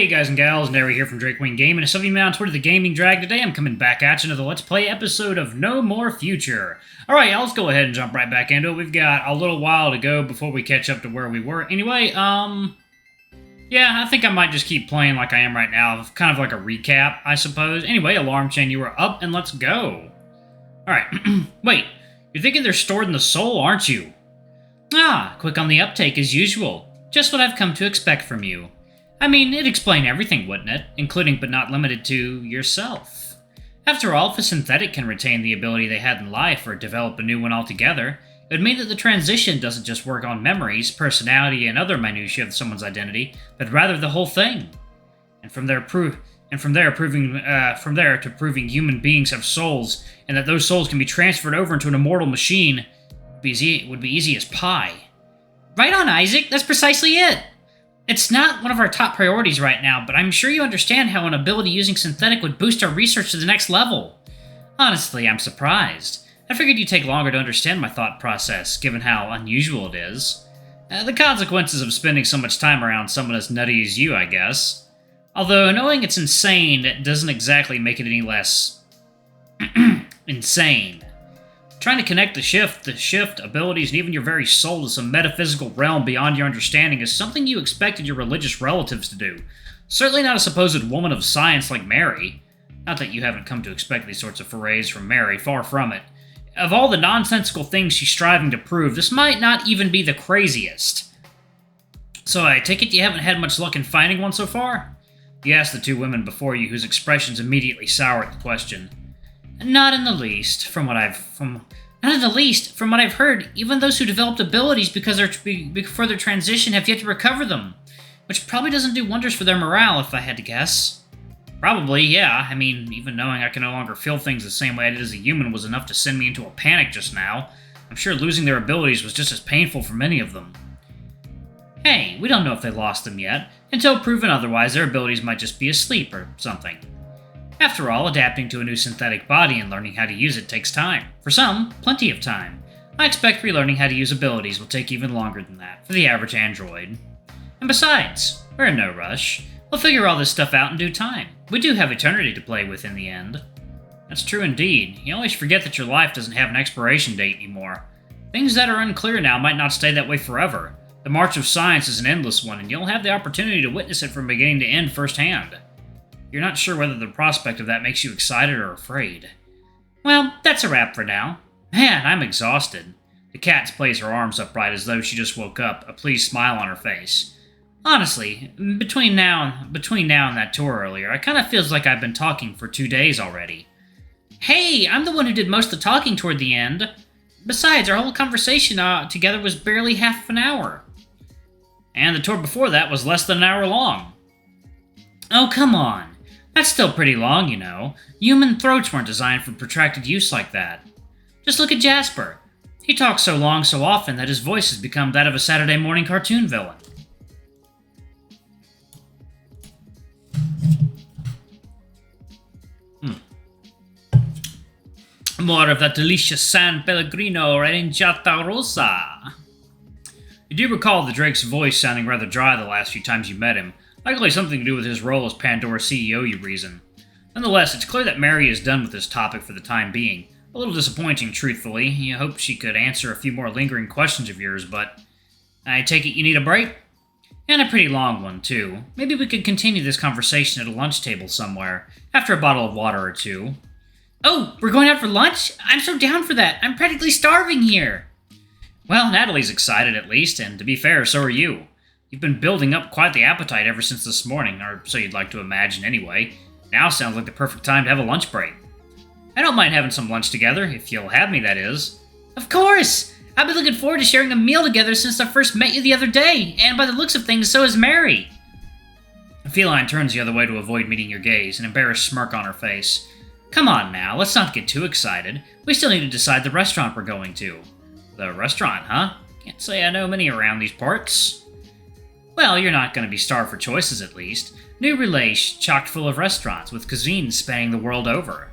Hey guys and gals, Nary here from Drakewing Gaming, and some of you on Twitter, the Gaming Drag. Today I'm coming back at you another Let's Play episode of No More Future. Alright, y'all, let's go ahead and jump right back into it. We've got a little while to go before we catch up to where we were. Anyway, yeah, I think I might just keep playing like I am right now. Kind of like a recap, I suppose. Anyway, Alarm Chain, you were up, and let's go. Alright, wait, you're thinking they're stored in the soul, aren't you? Ah, quick on the uptake as usual. Just what I've come to expect from you. I mean, it'd explain everything, wouldn't it? Including but not limited to yourself. After all, if a synthetic can retain the ability they had in life or develop a new one altogether, it would mean that the transition doesn't just work on memories, personality, and other minutiae of someone's identity, but rather the whole thing. And from there to proving human beings have souls, and that those souls can be transferred over into an immortal machine, would be easy as pie. Right on, Isaac. That's precisely it. It's not one of our top priorities right now, but I'm sure you understand how an ability using synthetic would boost our research to the next level. Honestly, I'm surprised. I figured you'd take longer to understand my thought process, given how unusual it is. The consequences of spending so much time around someone as nutty as you, I guess. Although, knowing it's insane doesn't exactly make it any less... insane. Trying to connect the shift, abilities, and even your very soul to some metaphysical realm beyond your understanding is something you expected your religious relatives to do. Certainly not a supposed woman of science like Mary. Not that you haven't come to expect these sorts of forays from Mary, far from it. Of all the nonsensical things she's striving to prove, this might not even be the craziest. So I take it you haven't had much luck in finding one so far? You asked the two women before you, whose expressions immediately soured the question. Not in the least, from what I've heard. Even those who developed abilities before their transition have yet to recover them, which probably doesn't do wonders for their morale, if I had to guess. Probably, yeah. I mean, even knowing I can no longer feel things the same way I did as a human was enough to send me into a panic just now. I'm sure losing their abilities was just as painful for many of them. Hey, we don't know if they lost them yet. Until proven otherwise, their abilities might just be asleep or something. After all, adapting to a new synthetic body and learning how to use it takes time. For some, plenty of time. I expect relearning how to use abilities will take even longer than that, for the average android. And besides, we're in no rush. We'll figure all this stuff out in due time. We do have eternity to play with in the end. That's true indeed. You always forget that your life doesn't have an expiration date anymore. Things that are unclear now might not stay that way forever. The march of science is an endless one, and you'll have the opportunity to witness it from beginning to end firsthand. You're not sure whether the prospect of that makes you excited or afraid. Well, that's a wrap for now. Man, I'm exhausted. The cat plays her arms upright as though she just woke up, a pleased smile on her face. Honestly, between now and that tour earlier, it kind of feels like I've been talking for 2 days already. Hey, I'm the one who did most of the talking toward the end. Besides, our whole conversation together was barely half an hour. And the tour before that was less than an hour long. Oh, come on. That's still pretty long, you know. Human throats weren't designed for protracted use like that. Just look at Jasper. He talks so long so often that his voice has become that of a Saturday morning cartoon villain. More of that delicious San Pellegrino Aranciata Rosa. You do recall the Drake's voice sounding rather dry the last few times you met him. Likely something to do with his role as Pandora CEO, you reason. Nonetheless, it's clear that Mary is done with this topic for the time being. A little disappointing, truthfully. You hope she could answer a few more lingering questions of yours, but... I take it you need a break? And a pretty long one, too. Maybe we could continue this conversation at a lunch table somewhere, after a bottle of water or two. Oh, we're going out for lunch? I'm so down for that. I'm practically starving here. Well, Natalie's excited at least, and to be fair, so are you. You've been building up quite the appetite ever since this morning, or so you'd like to imagine anyway. Now sounds like the perfect time to have a lunch break. I don't mind having some lunch together, if you'll have me, that is. Of course! I've been looking forward to sharing a meal together since I first met you the other day, and by the looks of things, so has Mary. Feline turns the other way to avoid meeting your gaze, an embarrassed smirk on her face. Come on now, let's not get too excited. We still need to decide the restaurant we're going to. The restaurant, huh? Can't say I know many around these parts. Well, you're not going to be starved for choices, at least. New Relais chock full of restaurants, with cuisines spanning the world over.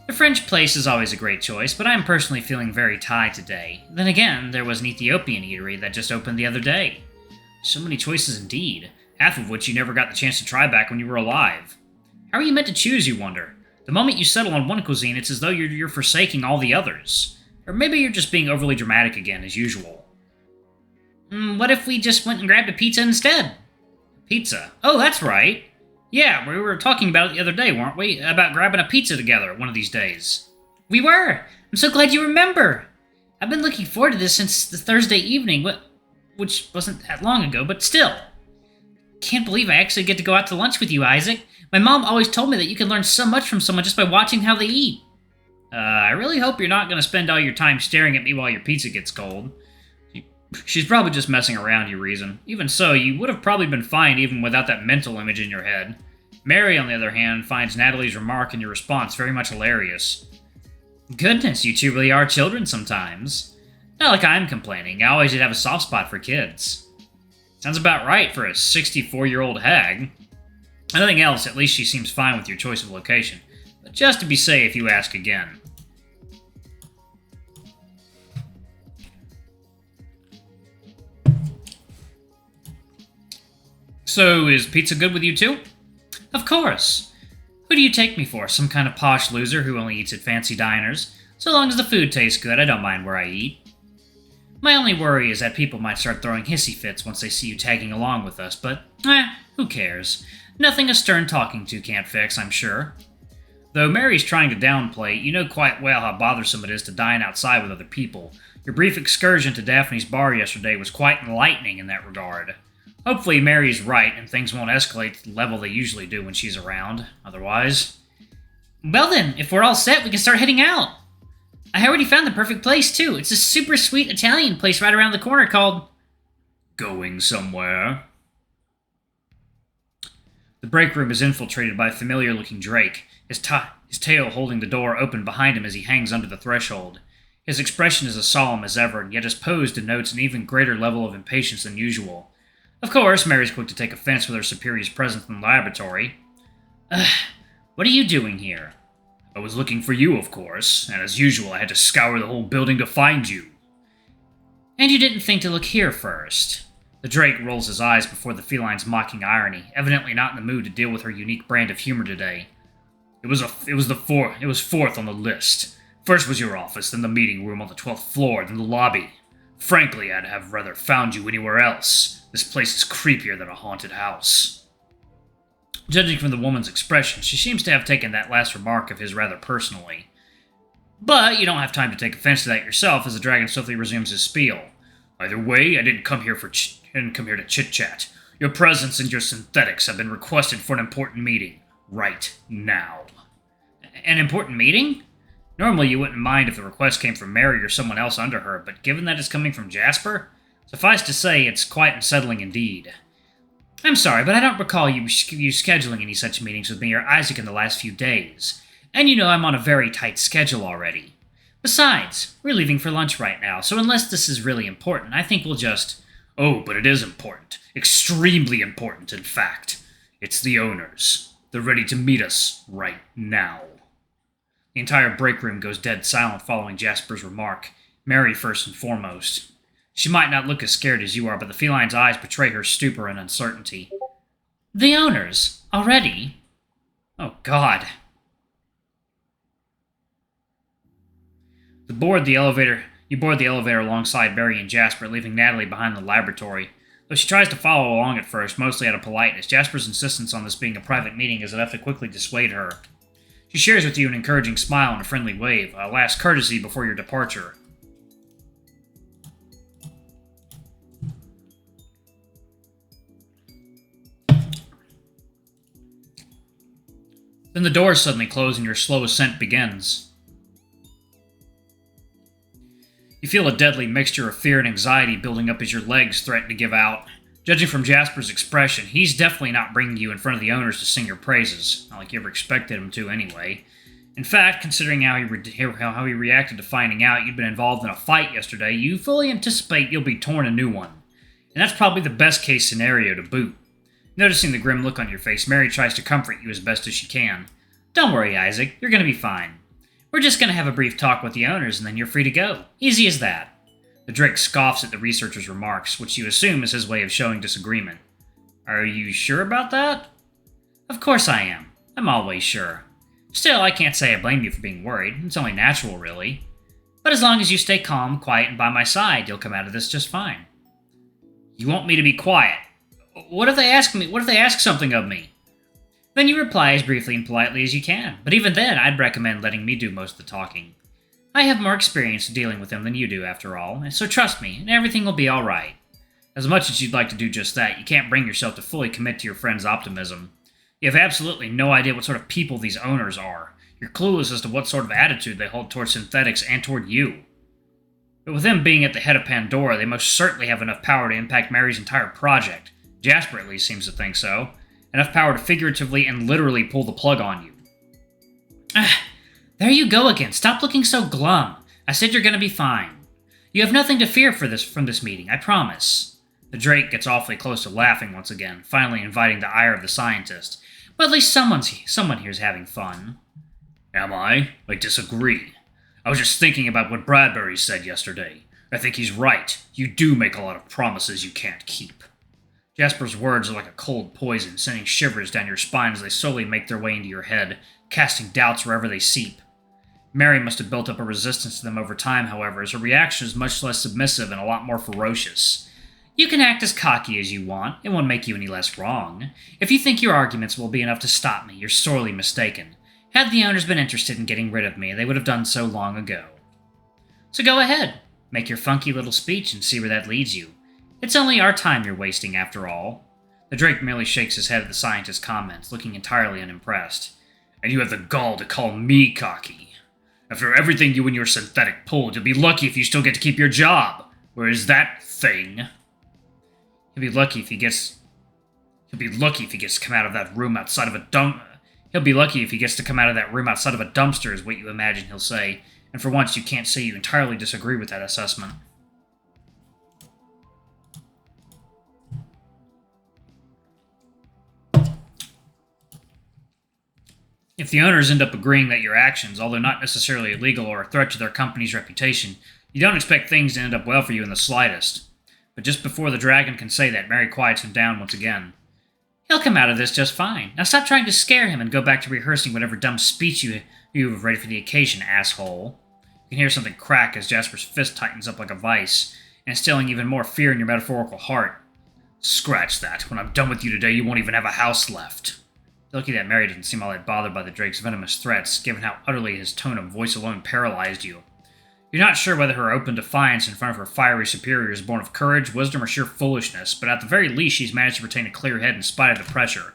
The French place is always a great choice, but I'm personally feeling very Thai today. Then again, there was an Ethiopian eatery that just opened the other day. So many choices indeed. half of which you never got the chance to try back when you were alive. How are you meant to choose, you wonder? The moment you settle on one cuisine, it's as though you're forsaking all the others. Or maybe you're just being overly dramatic again, as usual. What if we just went and grabbed a pizza instead? Pizza? Oh, that's right. Yeah, we were talking about it the other day, weren't we? About grabbing a pizza together one of these days. We were! I'm so glad you remember! I've been looking forward to this since the Thursday evening, which wasn't that long ago, but still. Can't believe I actually get to go out to lunch with you, Isaac. My mom always told me that you can learn so much from someone just by watching how they eat. I really hope you're not going to spend all your time staring at me while your pizza gets cold. She's probably just messing around, you reason. Even so, you would have probably been fine even without that mental image in your head. Mary, on the other hand, finds Natalie's remark and your response very much hilarious. Goodness, you two really are children sometimes. Not like I'm complaining. I always did have a soft spot for kids. Sounds about right for a 64-year-old hag. Nothing else, at least she seems fine with your choice of location. But just to be safe, you ask again. So, is pizza good with you too? Of course. Who do you take me for? Some kind of posh loser who only eats at fancy diners? So long as the food tastes good, I don't mind where I eat. My only worry is that people might start throwing hissy fits once they see you tagging along with us, but, who cares? Nothing a stern talking to can't fix, I'm sure. Though Mary's trying to downplay, you know quite well how bothersome it is to dine outside with other people. Your brief excursion to Daphne's bar yesterday was quite enlightening in that regard. Hopefully Mary's right and things won't escalate to the level they usually do when she's around. Otherwise... Well then, if we're all set, we can start heading out. I already found the perfect place, too. It's a super sweet Italian place right around the corner called... Going somewhere? The break room is infiltrated by a familiar-looking Drake, his tail holding the door open behind him as he hangs under the threshold. His expression is as solemn as ever, and yet his pose denotes an even greater level of impatience than usual. Of course, Mary's quick to take offense with her superior's presence in the laboratory. What are you doing here? I was looking for you, of course, and as usual I had to scour the whole building to find you. And you didn't think to look here first? The Drake rolls his eyes before the feline's mocking irony, evidently not in the mood to deal with her unique brand of humor today. It was fourth on the list. First was your office, then the meeting room on the 12th floor, then the lobby. Frankly, I'd have rather found you anywhere else. This place is creepier than a haunted house. Judging from the woman's expression, she seems to have taken that last remark of his rather personally. But you don't have time to take offense to that yourself as the dragon swiftly resumes his spiel. Either way, I didn't come here to chit-chat. Your presence and your synthetics have been requested for an important meeting. Right now. An important meeting? Normally you wouldn't mind if the request came from Mary or someone else under her, but given that it's coming from Jasper, suffice to say it's quite unsettling indeed. I'm sorry, but I don't recall you scheduling any such meetings with me or Isaac in the last few days. And you know I'm on a very tight schedule already. Besides, we're leaving for lunch right now, so unless this is really important, I think we'll just... Oh, but it is important. Extremely important, in fact. It's the owners. They're ready to meet us right now. The entire break room goes dead silent following Jasper's remark, Mary first and foremost. She might not look as scared as you are, but the feline's eyes betray her stupor and uncertainty. The owners? Already? Oh, God. You board the elevator alongside Barry and Jasper, leaving Natalie behind the laboratory. Though she tries to follow along at first, mostly out of politeness, Jasper's insistence on this being a private meeting is enough to quickly dissuade her. She shares with you an encouraging smile and a friendly wave, a last courtesy before your departure. Then the doors suddenly close and your slow ascent begins. You feel a deadly mixture of fear and anxiety building up as your legs threaten to give out. Judging from Jasper's expression, he's definitely not bringing you in front of the owners to sing your praises. Not like you ever expected him to, anyway. In fact, considering how he reacted to finding out you'd been involved in a fight yesterday, you fully anticipate you'll be torn a new one. And that's probably the best-case scenario to boot. Noticing the grim look on your face, Mary tries to comfort you as best as she can. Don't worry, Isaac. You're going to be fine. We're just going to have a brief talk with the owners, and then you're free to go. Easy as that. The Drake scoffs at the researcher's remarks, which you assume is his way of showing disagreement. Are you sure about that? Of course I am. I'm always sure. Still, I can't say I blame you for being worried. It's only natural, really. But as long as you stay calm, quiet, and by my side, you'll come out of this just fine. You want me to be quiet? What if they ask me? What if they ask something of me? Then you reply as briefly and politely as you can. But even then, I'd recommend letting me do most of the talking. I have more experience dealing with them than you do, after all, so trust me, and everything will be alright. As much as you'd like to do just that, you can't bring yourself to fully commit to your friend's optimism. You have absolutely no idea what sort of people these owners are. You're clueless as to what sort of attitude they hold toward synthetics and toward you. But with them being at the head of Pandora, they most certainly have enough power to impact Mary's entire project. Jasper at least seems to think so. Enough power to figuratively and literally pull the plug on you. There you go again. Stop looking so glum. I said you're going to be fine. You have nothing to fear from this meeting, I promise. The Drake gets awfully close to laughing once again, finally inviting the ire of the scientist. But at least someone here's having fun. Am I? I disagree. I was just thinking about what Bradbury said yesterday. I think he's right. You do make a lot of promises you can't keep. Jasper's words are like a cold poison, sending shivers down your spine as they slowly make their way into your head, casting doubts wherever they seep. Mary must have built up a resistance to them over time, however, as her reaction is much less submissive and a lot more ferocious. You can act as cocky as you want, it won't make you any less wrong. If you think your arguments will be enough to stop me, you're sorely mistaken. Had the owners been interested in getting rid of me, they would have done so long ago. So go ahead, make your funky little speech and see where that leads you. It's only our time you're wasting, after all. The Drake merely shakes his head at the scientist's comments, looking entirely unimpressed. And you have the gall to call me cocky. After everything you and your synthetic pulled, you'll be lucky if you still get to keep your job. Whereas that thing... He'll be lucky if he gets to come out of that room outside of a He'll be lucky if he gets to come out of that room outside of a dumpster, is what you imagine he'll say. And for once, you can't say you entirely disagree with that assessment. If the owners end up agreeing that your actions, although not necessarily illegal or a threat to their company's reputation, you don't expect things to end up well for you in the slightest. But just before the dragon can say that, Mary quiets him down once again. He'll come out of this just fine. Now stop trying to scare him and go back to rehearsing whatever dumb speech you have ready for the occasion, asshole. You can hear something crack as Jasper's fist tightens up like a vice, instilling even more fear in your metaphorical heart. Scratch that. When I'm done with you today, you won't even have a house left. Lucky that Mary didn't seem all that bothered by the Drake's venomous threats, given how utterly his tone of voice alone paralyzed you. You're not sure whether her open defiance in front of her fiery superior is born of courage, wisdom, or sheer foolishness, but at the very least she's managed to retain a clear head in spite of the pressure.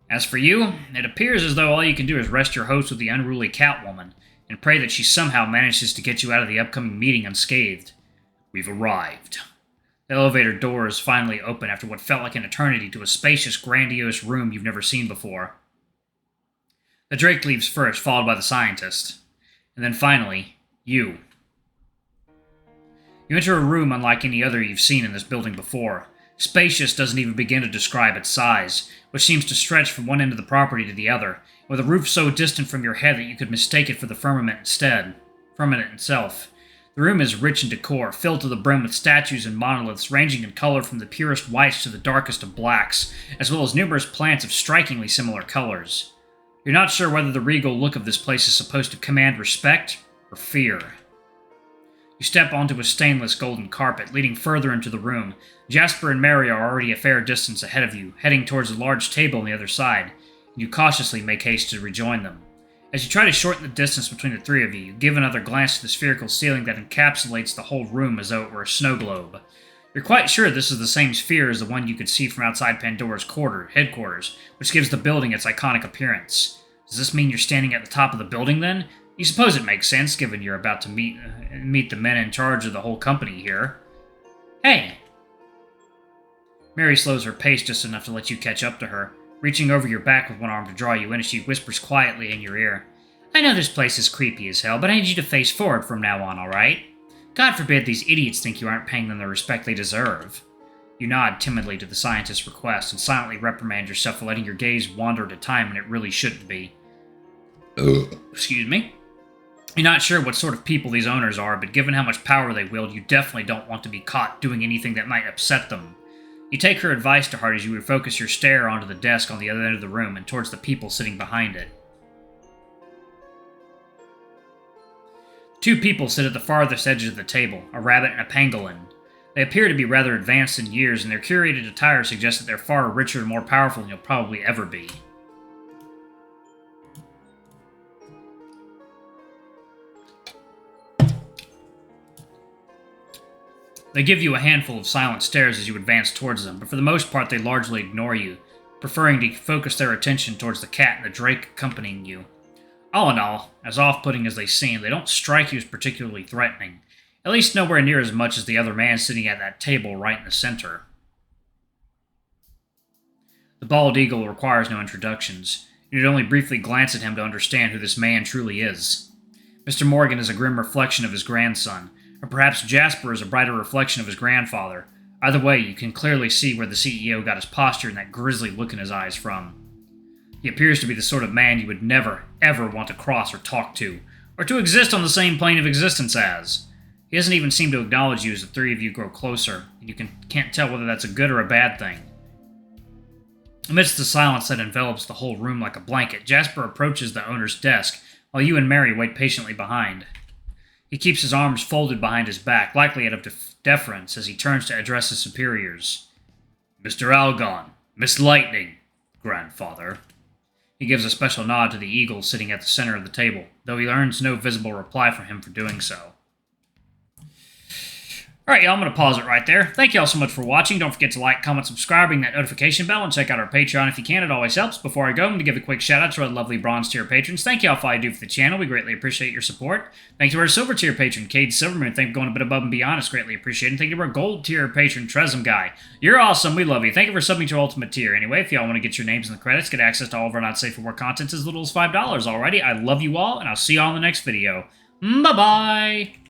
As for you, it appears as though all you can do is rest your hopes with the unruly Catwoman, and pray that she somehow manages to get you out of the upcoming meeting unscathed. We've arrived. The elevator doors finally open after what felt like an eternity to a spacious, grandiose room you've never seen before. The Drake leaves first, followed by the scientist. And then finally, you. You enter a room unlike any other you've seen in this building before. Spacious doesn't even begin to describe its size, which seems to stretch from one end of the property to the other, with a roof so distant from your head that you could mistake it for the firmament itself. The room is rich in decor, filled to the brim with statues and monoliths ranging in color from the purest whites to the darkest of blacks, as well as numerous plants of strikingly similar colors. You're not sure whether the regal look of this place is supposed to command respect or fear. You step onto a stainless golden carpet, leading further into the room. Jasper and Mary are already a fair distance ahead of you, heading towards a large table on the other side, and you cautiously make haste to rejoin them. As you try to shorten the distance between the three of you, you give another glance to the spherical ceiling that encapsulates the whole room as though it were a snow globe. You're quite sure this is the same sphere as the one you could see from outside Pandora's headquarters, which gives the building its iconic appearance. Does this mean you're standing at the top of the building, then? You suppose it makes sense, given you're about to meet the men in charge of the whole company here. Hey! Mary slows her pace just enough to let you catch up to her, reaching over your back with one arm to draw you in as she whispers quietly in your ear. I know this place is creepy as hell, but I need you to face forward from now on, alright? God forbid these idiots think you aren't paying them the respect they deserve. You nod timidly to the scientist's request and silently reprimand yourself for letting your gaze wander at a time when it really shouldn't be. Excuse me? You're not sure what sort of people these owners are, but given how much power they wield, you definitely don't want to be caught doing anything that might upset them. You take her advice to heart as you would focus your stare onto the desk on the other end of the room and towards the people sitting behind it. 2 people sit at the farthest edge of the table, a rabbit and a pangolin. They appear to be rather advanced in years, and their curated attire suggests that they're far richer and more powerful than you'll probably ever be. They give you a handful of silent stares as you advance towards them, but for the most part they largely ignore you, preferring to focus their attention towards the cat and the drake accompanying you. All in all, as off-putting as they seem, they don't strike you as particularly threatening, at least nowhere near as much as the other man sitting at that table right in the center. The bald eagle requires no introductions. You need only briefly glance at him to understand who this man truly is. Mr. Morgan is a grim reflection of his grandson, or perhaps Jasper is a brighter reflection of his grandfather. Either way, you can clearly see where the CEO got his posture and that grisly look in his eyes from. He appears to be the sort of man you would never, ever want to cross or talk to, or to exist on the same plane of existence as. He doesn't even seem to acknowledge you as the 3 of you grow closer, and you can't tell whether that's a good or a bad thing. Amidst the silence that envelops the whole room like a blanket, Jasper approaches the owner's desk, while you and Mary wait patiently behind. He keeps his arms folded behind his back, likely out of deference, as he turns to address his superiors. "Mr. Algon, Miss Lightning, grandfather." He gives a special nod to the eagle sitting at the center of the table, though he earns no visible reply from him for doing so. Alright, y'all, I'm going to pause it right there. Thank y'all so much for watching. Don't forget to like, comment, subscribe, ring that notification bell, and check out our Patreon if you can. It always helps. Before I go, I'm going to give a quick shout out to our lovely bronze tier patrons. Thank y'all for all you do for the channel. We greatly appreciate your support. Thank you to our silver tier patron, Cade Silverman. Thank you for going a bit above and beyond. It's greatly appreciated. Thank you to our gold tier patron, Tresem Guy. You're awesome. We love you. Thank you for subbing to our ultimate tier. Anyway, if y'all want to get your names in the credits, get access to all of our not safe for work content as little as $5 already. I love you all, and I'll see y'all in the next video. Bye-bye!